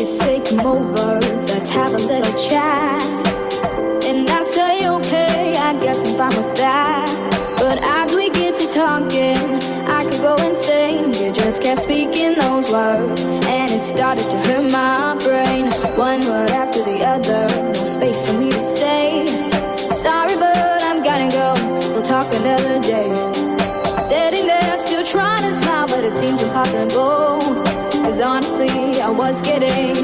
Say come over, let's have a little chat. And I say okay, I guess I'm fine with that. But as we get to talking, I could go insane. You just kept speaking those words, and it started to hurt my brain. One word after the other, no space for me to say sorry, but I'm gotta go, we'll talk another day. Sitting there still trying to smile, but it seems impossible. Cause honestly, I was getting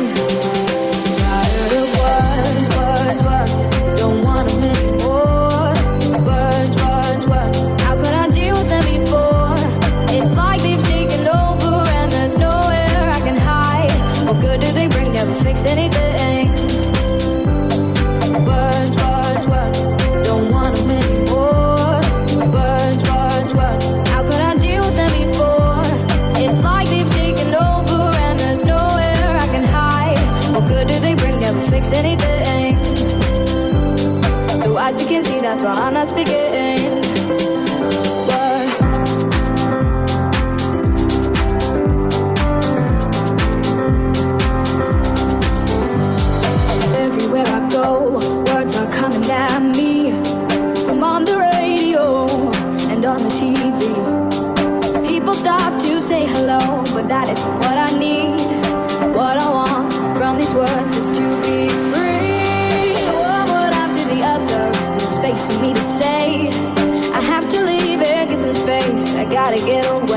tired of words. Don't want them anymore. Words. How could I deal with them before? It's like they've taken over and there's nowhere I can hide. What good do they bring? Never fix anything. Words. Don't want them anymore. Words. How could I deal with them before? It's like they've taken over. Nowhere I can hide. What good do they bring? Never fix anything. So as you can see, that's why I'm not speaking. Everywhere I go, words are coming at me. From on the radio and on the TV. People stop to say hello, but that isn't what I need. What I want from these words is to be free. One word after the other, no space for me to say. I have to leave and get some space. I gotta get away.